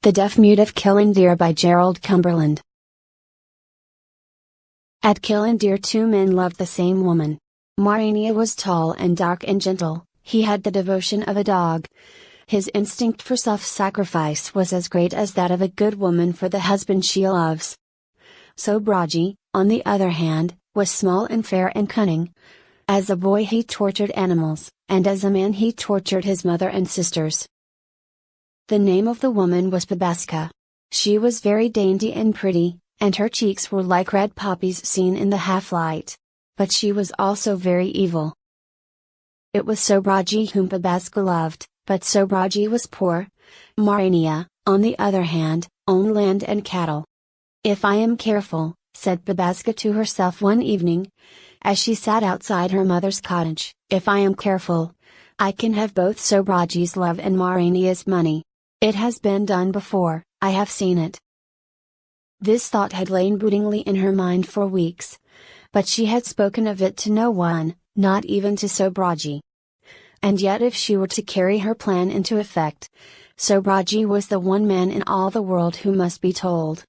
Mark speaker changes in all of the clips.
Speaker 1: The Deaf-Mute of Kilindir by Gerald, Cumberland. At Kilindir, two men loved the same woman. Marinia was tall and dark and gentle. He had the devotion of a dog. His instinct for self-sacrifice was as great as that of a good woman for the husband she loves. Sobraji, on the other hand, was small and fair and cunning. As a boy he tortured animals, and as a man he tortured his mother and sisters. The name of the woman was Pabaska. She was very dainty and pretty, and her cheeks were like red poppies seen in the half-light. But she was also very evil. It was Sobraji whom Pabaska loved, but Sobraji was poor. Marinia, on the other hand, owned land and cattle. "If I am careful," said Pabaska to herself one evening, as she sat outside her mother's cottage, "if I am careful, I can have both Sobraji's love and Marinia's money. It has been done before, I have seen it." This thought had lain broodingly in her mind for weeks. But she had spoken of it to no one, not even to Sobraji. And yet if she were to carry her plan into effect, Sobraji was the one man in all the world who must be told.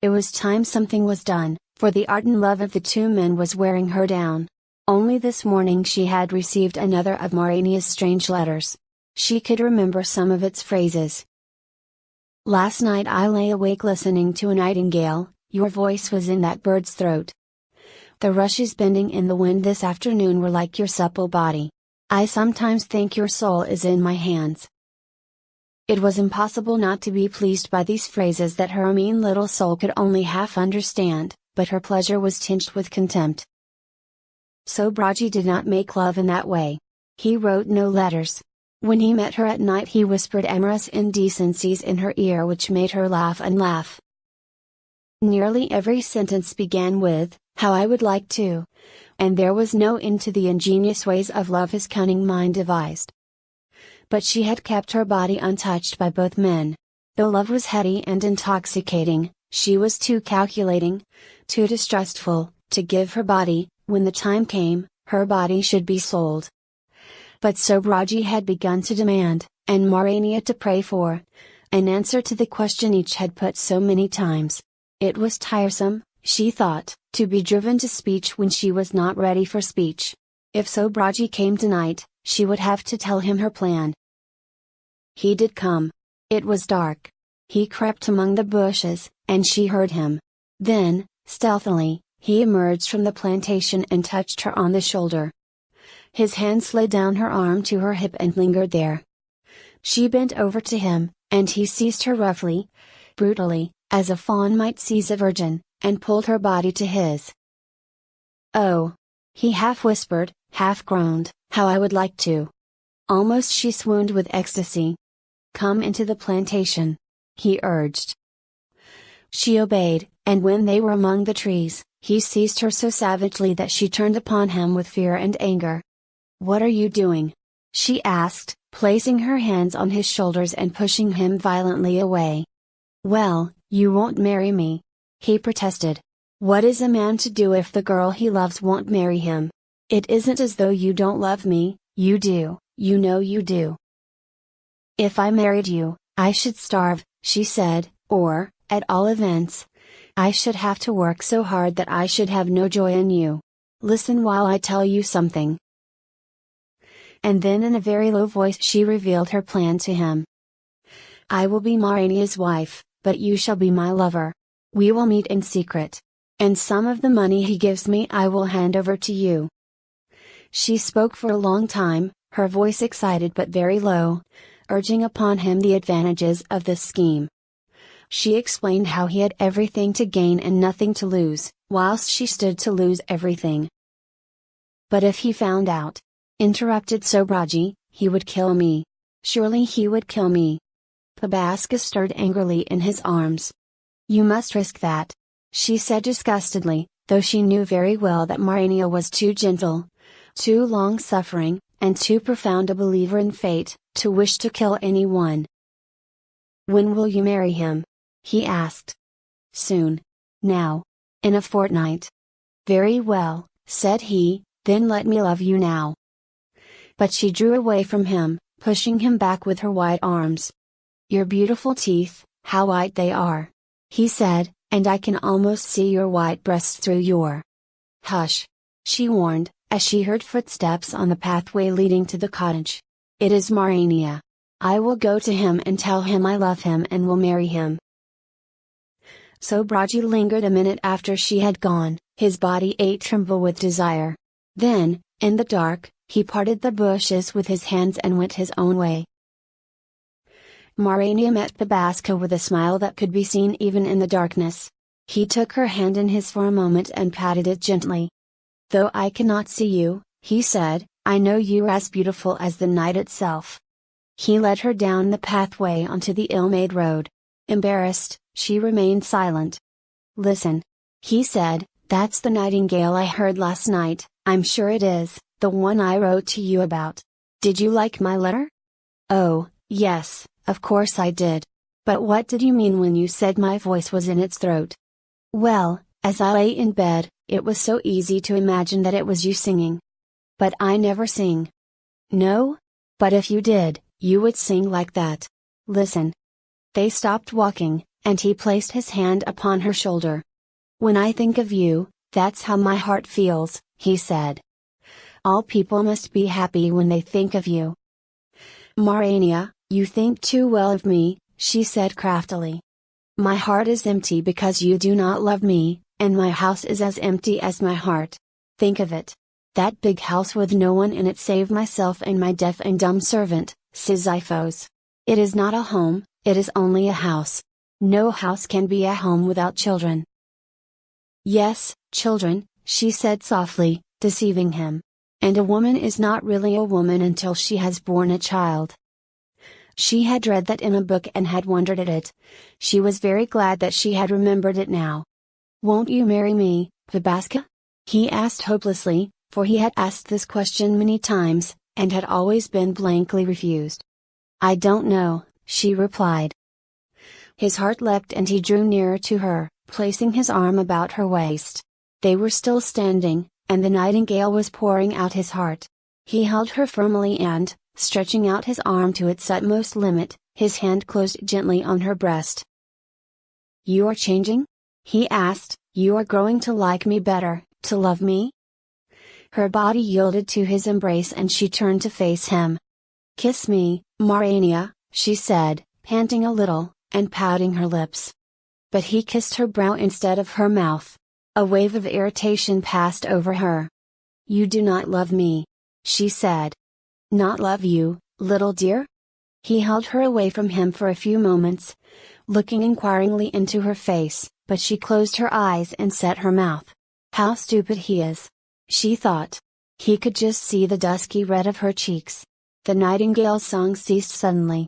Speaker 1: It was time something was done, for the ardent love of the two men was wearing her down. Only this morning she had received another of Marinia's strange letters. She could remember some of its phrases. "Last night I lay awake listening to a nightingale, your voice was in that bird's throat. The rushes bending in the wind this afternoon were like your supple body. I sometimes think your soul is in my hands." It was impossible not to be pleased by these phrases that her mean little soul could only half understand, but her pleasure was tinged with contempt. Sobraji did not make love in that way. He wrote no letters. When he met her at night he whispered amorous indecencies in her ear which made her laugh and laugh. Nearly every sentence began with, "How I would like to," and there was no end to the ingenious ways of love his cunning mind devised. But she had kept her body untouched by both men. Though love was heady and intoxicating, she was too calculating, too distrustful, to give her body, when the time came, her body should be sold. But Sobraji had begun to demand, and Marinia to pray for, an answer to the question each had put so many times. It was tiresome, she thought, to be driven to speech when she was not ready for speech. If Sobraji came tonight, she would have to tell him her plan. He did come. It was dark. He crept among the bushes, and she heard him. Then, stealthily, he emerged from the plantation and touched her on the shoulder. His hand slid down her arm to her hip and lingered there. She bent over to him, and he seized her roughly, brutally, as a fawn might seize a virgin, and pulled her body to his. "Oh!" he half whispered, half groaned, "how I would like to." Almost she swooned with ecstasy. "Come into the plantation," he urged. She obeyed, and when they were among the trees, he seized her so savagely that she turned upon him with fear and anger. "What are you doing?" she asked, placing her hands on his shoulders and pushing him violently away. "Well, you won't marry me," he protested. "What is a man to do if the girl he loves won't marry him? It isn't as though you don't love me, you do, you know you do." "If I married you, I should starve," she said, "or, at all events, I should have to work so hard that I should have no joy in you. Listen while I tell you something." And then in a very low voice she revealed her plan to him. "I will be Marinia's wife, but you shall be my lover. We will meet in secret. And some of the money he gives me I will hand over to you." She spoke for a long time, her voice excited but very low, urging upon him the advantages of this scheme. She explained how he had everything to gain and nothing to lose, whilst she stood to lose everything. "But if he found out," interrupted Sobraji, "he would kill me. Surely he would kill me." Pabaska stirred angrily in his arms. "You must risk that," she said disgustedly, though she knew very well that Marinia was too gentle, too long-suffering, and too profound a believer in fate, to wish to kill anyone. "When will you marry him?" he asked. "Soon. Now. In a fortnight." "Very well," said he, "then let me love you now." But she drew away from him, pushing him back with her white arms. "Your beautiful teeth, how white they are," he said, "and I can almost see your white breasts through your—" "Hush!" she warned, as she heard footsteps on the pathway leading to the cottage. "It is Marinia. I will go to him and tell him I love him and will marry him." So Braji lingered a minute after she had gone, his body ate tremble with desire. Then, in the dark, he parted the bushes with his hands and went his own way. Marinia met Pabaska with a smile that could be seen even in the darkness. He took her hand in his for a moment and patted it gently. "Though I cannot see you," he said, "I know you are as beautiful as the night itself." He led her down the pathway onto the ill-made road. Embarrassed, she remained silent. "Listen," he said, "that's the nightingale I heard last night. I'm sure it is, the one I wrote to you about. Did you like my letter?" "Oh, yes, of course I did. But what did you mean when you said my voice was in its throat?" "Well, as I lay in bed, it was so easy to imagine that it was you singing." "But I never sing." "No? But if you did, you would sing like that. Listen." They stopped walking, and he placed his hand upon her shoulder. "When I think of you, that's how my heart feels," he said. "All people must be happy when they think of you." "Marinia, you think too well of me," she said craftily. "My heart is empty because you do not love me, and my house is as empty as my heart. Think of it. That big house with no one in it save myself and my deaf and dumb servant, Sisyphos. It is not a home, it is only a house. No house can be a home without children." "Yes, children," she said softly, deceiving him. "And a woman is not really a woman until she has borne a child." She had read that in a book and had wondered at it. She was very glad that she had remembered it now. "Won't you marry me, Pabaska?" he asked hopelessly, for he had asked this question many times, and had always been blankly refused. "I don't know," she replied. His heart leapt and he drew nearer to her, placing his arm about her waist. They were still standing, and the nightingale was pouring out his heart. He held her firmly and, stretching out his arm to its utmost limit, his hand closed gently on her breast. "You are changing?" he asked, "you are growing to like me better, to love me?" Her body yielded to his embrace and she turned to face him. "Kiss me, Marinia," she said, panting a little, and pouting her lips. But he kissed her brow instead of her mouth. A wave of irritation passed over her. "You do not love me," she said. "Not love you, little dear?" He held her away from him for a few moments, looking inquiringly into her face, but she closed her eyes and set her mouth. How stupid he is! She thought. He could just see the dusky red of her cheeks. The nightingale's song ceased suddenly.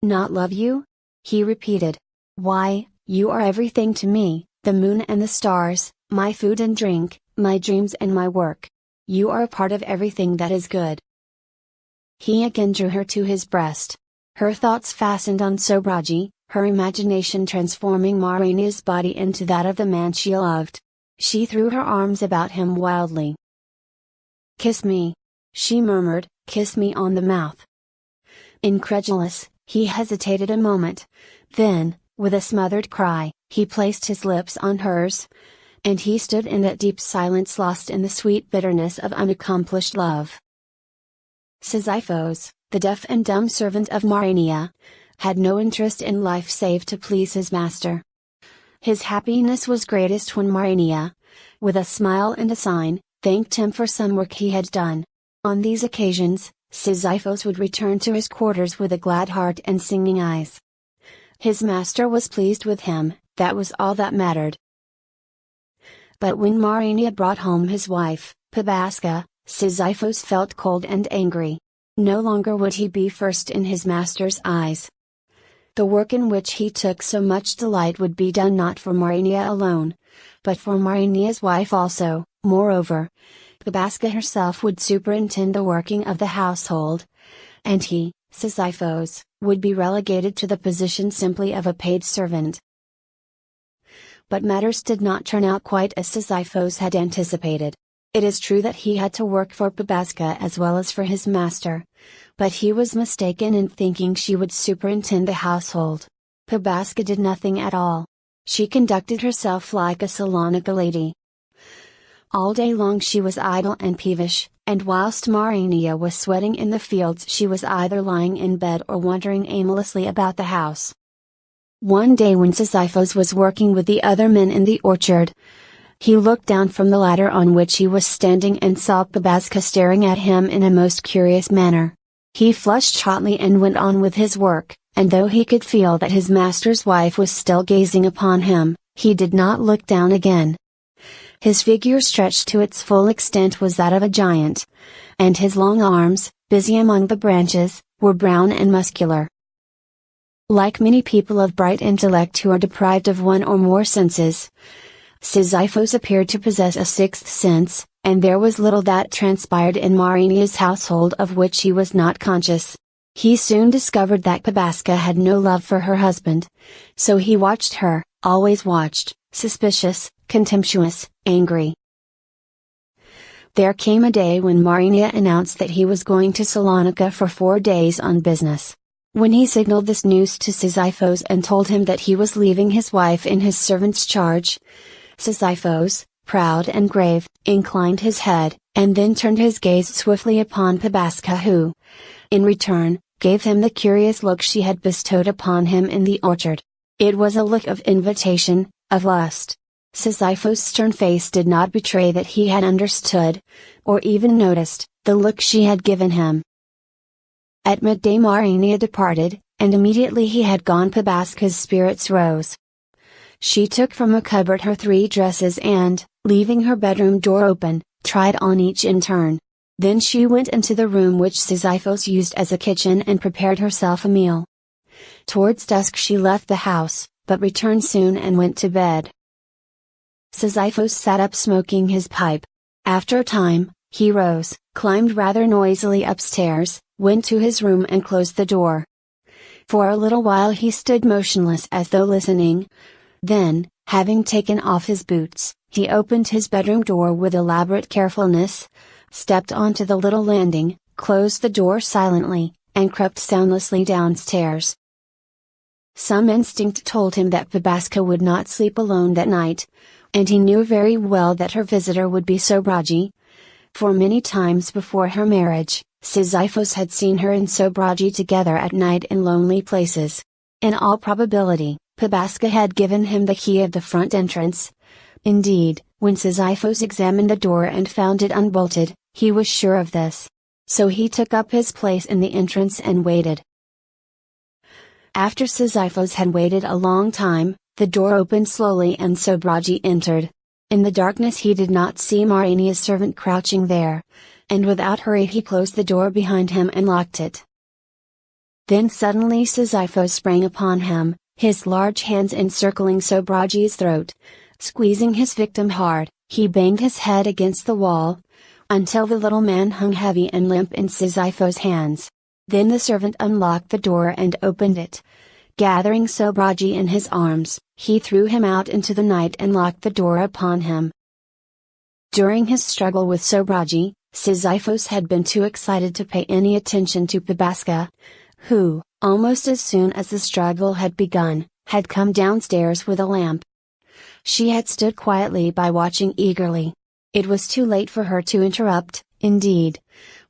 Speaker 1: "Not love you?" he repeated. "Why, you are everything to me, the moon and the stars, my food and drink, my dreams and my work. You are a part of everything that is good." He again drew her to his breast. Her thoughts fastened on Sobraji, her imagination transforming Marinia's body into that of the man she loved. She threw her arms about him wildly. "Kiss me," she murmured, "kiss me on the mouth." Incredulous, he hesitated a moment. Then, with a smothered cry, he placed his lips on hers. And he stood in that deep silence lost in the sweet bitterness of unaccomplished love. Sisyphos, the deaf and dumb servant of Marinia, had no interest in life save to please his master. His happiness was greatest when Marinia, with a smile and a sign, thanked him for some work he had done. On these occasions, Sisyphos would return to his quarters with a glad heart and singing eyes. His master was pleased with him, that was all that mattered. But when Marinia brought home his wife, Pabaska, Sisyphos felt cold and angry. No longer would he be first in his master's eyes. The work in which he took so much delight would be done not for Marinia alone, but for Marinia's wife also. Moreover, Pabaska herself would superintend the working of the household, and he, Sisyphos, would be relegated to the position simply of a paid servant. But matters did not turn out quite as Sisyphos had anticipated. It is true that he had to work for Pabaska as well as for his master, But he was mistaken in thinking she would superintend the household. Pabaska did nothing at all. She conducted herself like a Salonika lady. All day long she was idle and peevish, and whilst Marinia was sweating in the fields she was either lying in bed or wandering aimlessly about the house. One day when Sisyphos was working with the other men in the orchard, he looked down from the ladder on which he was standing and saw Pabaska staring at him in a most curious manner. He flushed hotly and went on with his work, and though he could feel that his master's wife was still gazing upon him, he did not look down again. His figure stretched to its full extent was that of a giant, and his long arms, busy among the branches, were brown and muscular. Like many people of bright intellect who are deprived of one or more senses, Sisyphos appeared to possess a sixth sense, and there was little that transpired in Marinia's household of which he was not conscious. He soon discovered that Pabaska had no love for her husband, so he watched her, always watched, suspicious, contemptuous, angry. There came a day when Marinia announced that he was going to Salonika for 4 days on business. When he signaled this news to Sisyphos and told him that he was leaving his wife in his servant's charge, Sisyphos, proud and grave, inclined his head, and then turned his gaze swiftly upon Pabaska who, in return, gave him the curious look she had bestowed upon him in the orchard. It was a look of invitation, of lust. Sisyphos' stern face did not betray that he had understood, or even noticed, the look she had given him. At midday Marinia departed, and immediately he had gone Pabaska's spirits rose. She took from a cupboard her 3 dresses and, leaving her bedroom door open, tried on each in turn. Then she went into the room which Sisyphos used as a kitchen and prepared herself a meal. Towards dusk she left the house, but returned soon and went to bed. Sisyphos sat up smoking his pipe. After a time, he rose, climbed rather noisily upstairs, went to his room and closed the door. For a little while he stood motionless as though listening. Then, having taken off his boots, he opened his bedroom door with elaborate carefulness, stepped onto the little landing, closed the door silently, and crept soundlessly downstairs. Some instinct told him that Pabaska would not sleep alone that night, and he knew very well that her visitor would be Sobraji. For many times before her marriage, Sisyphos had seen her and Sobraji together at night in lonely places. In all probability, Pabaska had given him the key of the front entrance. Indeed, when Sisyphos examined the door and found it unbolted, he was sure of this. So he took up his place in the entrance and waited. After Sisyphos had waited a long time, the door opened slowly and Sobraji entered. In the darkness he did not see Marinia's servant crouching there, and without hurry he closed the door behind him and locked it. Then suddenly Sisyphos sprang upon him, his large hands encircling Sobraji's throat. Squeezing his victim hard, he banged his head against the wall, until the little man hung heavy and limp in Sisyphos' hands. Then the servant unlocked the door and opened it. Gathering Sobraji in his arms, he threw him out into the night and locked the door upon him. During his struggle with Sobraji, Sisyphos had been too excited to pay any attention to Pabaska, who, almost as soon as the struggle had begun, had come downstairs with a lamp. She had stood quietly by watching eagerly. It was too late for her to interrupt, indeed.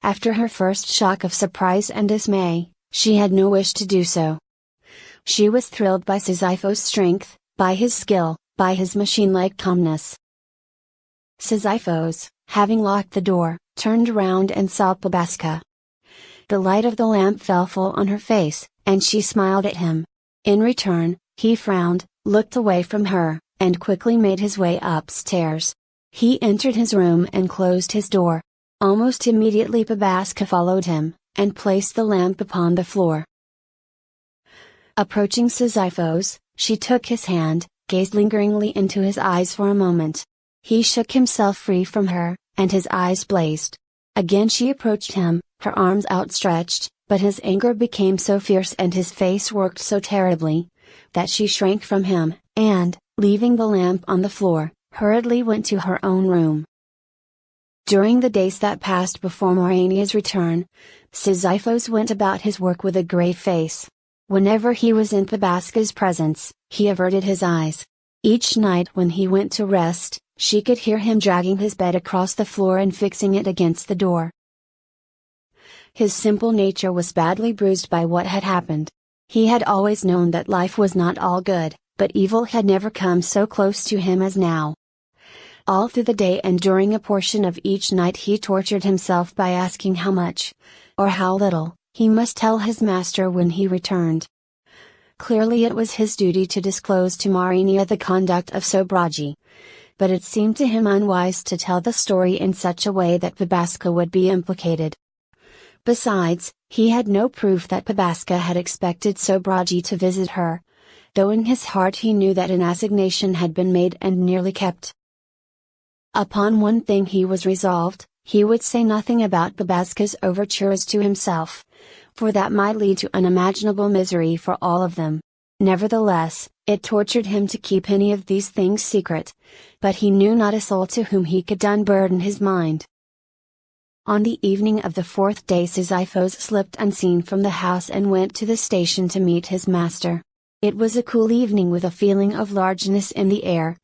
Speaker 1: After her first shock of surprise and dismay, she had no wish to do so. She was thrilled by Sisyphos' strength, by his skill, by his machine-like calmness. Sisyphos, having locked the door, turned round and saw Pabaska. The light of the lamp fell full on her face, and she smiled at him. In return, he frowned, looked away from her, and quickly made his way upstairs. He entered his room and closed his door. Almost immediately Pabaska followed him, and placed the lamp upon the floor. Approaching Sisyphos, she took his hand, gazed lingeringly into his eyes for a moment. He shook himself free from her, and his eyes blazed. Again she approached him, her arms outstretched, but his anger became so fierce and his face worked so terribly, that she shrank from him, and, leaving the lamp on the floor, hurriedly went to her own room. During the days that passed before Marinia's return, Sisyphos went about his work with a grave face. Whenever he was in Pabaska's presence, he averted his eyes. Each night when he went to rest, she could hear him dragging his bed across the floor and fixing it against the door. His simple nature was badly bruised by what had happened. He had always known that life was not all good, but evil had never come so close to him as now. All through the day and during a portion of each night he tortured himself by asking how much, or how little, he must tell his master when he returned. Clearly it was his duty to disclose to Marinia the conduct of Sobraji. But it seemed to him unwise to tell the story in such a way that Pabaska would be implicated. Besides, he had no proof that Pabaska had expected Sobraji to visit her, though in his heart he knew that an assignation had been made and nearly kept. Upon one thing he was resolved: he would say nothing about Pabaska's overtures to himself, for that might lead to unimaginable misery for all of them. Nevertheless, it tortured him to keep any of these things secret, but he knew not a soul to whom he could unburden his mind. On the evening of the fourth day Sisyphos slipped unseen from the house and went to the station to meet his master. It was a cool evening with a feeling of largeness in the air,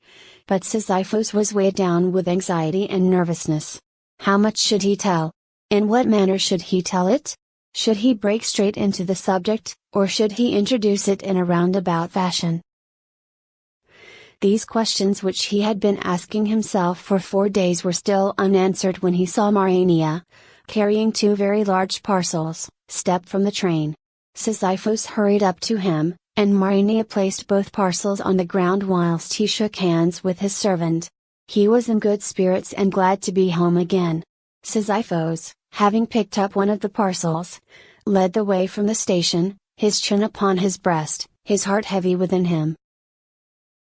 Speaker 1: but Sisyphos was weighed down with anxiety and nervousness. How much should he tell? In what manner should he tell it? Should he break straight into the subject, or should he introduce it in a roundabout fashion? These questions which he had been asking himself for 4 days were still unanswered when he saw Marinia, carrying 2 very large parcels, step from the train. Sisyphos hurried up to him, and Marinia placed both parcels on the ground whilst he shook hands with his servant. He was in good spirits and glad to be home again. Sisyphos, having picked up one of the parcels, led the way from the station, his chin upon his breast, his heart heavy within him.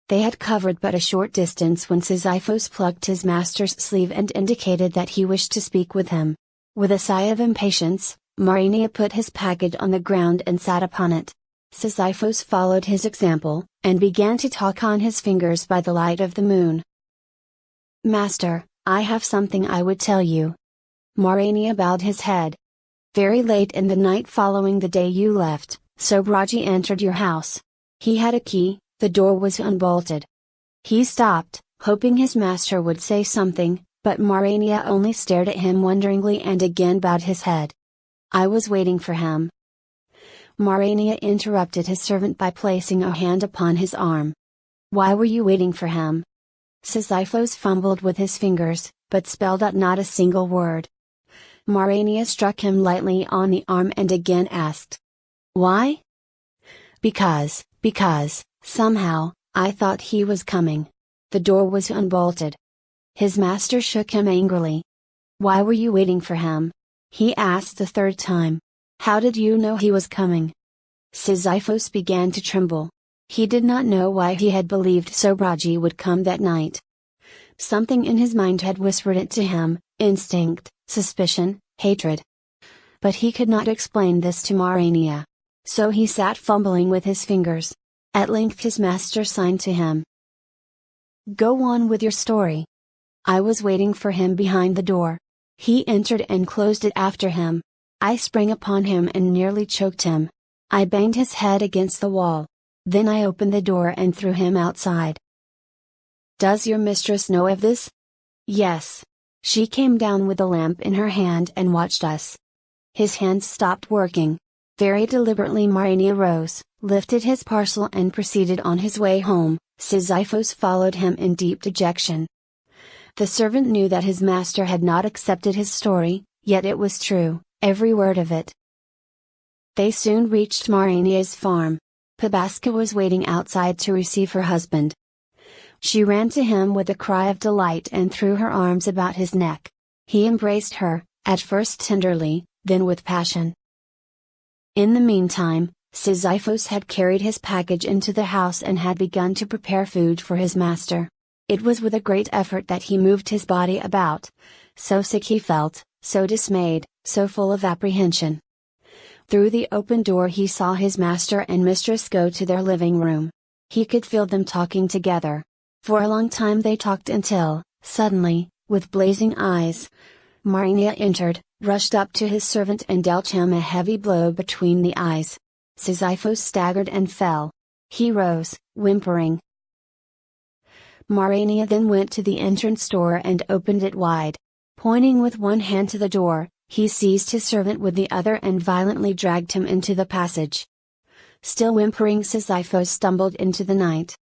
Speaker 1: They had covered but a short distance when Sisyphos plucked his master's sleeve and indicated that he wished to speak with him. With a sigh of impatience, Marinia put his package on the ground and sat upon it. Sisyphos followed his example, and began to talk on his fingers by the light of the moon. "Master, I have something I would tell you." Marinia bowed his head. "Very late in the night following the day you left, Sobraji entered your house. He had a key, the door was unbolted." He stopped, hoping his master would say something, but Marinia only stared at him wonderingly and again bowed his head. "I was waiting for him." Marinia interrupted his servant by placing a hand upon his arm. "Why were you waiting for him?" Sisyphos fumbled with his fingers, but spelled out not a single word. Marinia struck him lightly on the arm and again asked, "Why?" Because, somehow, I thought he was coming. The door was unbolted." His master shook him angrily. "Why were you waiting for him?" he asked the 3rd time. "How did you know he was coming?" Sisyphos began to tremble. He did not know why he had believed Sobraji would come that night. Something in his mind had whispered it to him: instinct, suspicion, hatred. But he could not explain this to Marinia. So he sat fumbling with his fingers. At length his master signed to him. "Go on with your story." "I was waiting for him behind the door. He entered and closed it after him. I sprang upon him and nearly choked him. I banged his head against the wall. Then I opened the door and threw him outside." "Does your mistress know of this?" "Yes. She came down with a lamp in her hand and watched us." His hands stopped working. Very deliberately Marinia rose, lifted his parcel and proceeded on his way home. Sisyphos followed him in deep dejection. The servant knew that his master had not accepted his story, yet it was true, every word of it. They soon reached Marinia's farm. Pabaska was waiting outside to receive her husband. She ran to him with a cry of delight and threw her arms about his neck. He embraced her, at first tenderly, then with passion. In the meantime, Sisyphos had carried his package into the house and had begun to prepare food for his master. It was with a great effort that he moved his body about, so sick he felt, so dismayed, so full of apprehension. Through the open door he saw his master and mistress go to their living room. He could feel them talking together. For a long time they talked until, suddenly, With blazing eyes, Marinia entered, rushed up to his servant and dealt him a heavy blow between the eyes. Sisyphos staggered and fell. He rose, whimpering. Marinia then went to the entrance door and opened it wide. Pointing with one hand to the door, he seized his servant with the other and violently dragged him into the passage. Still whimpering, Sisyphos stumbled into the night.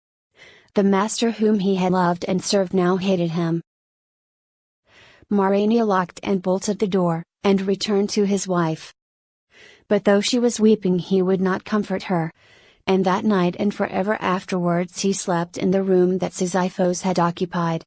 Speaker 1: The master whom he had loved and served now hated him. Marinia locked and bolted the door, and returned to his wife. But though she was weeping, he would not comfort her. And that night and forever afterwards he slept in the room that Sisyphos had occupied.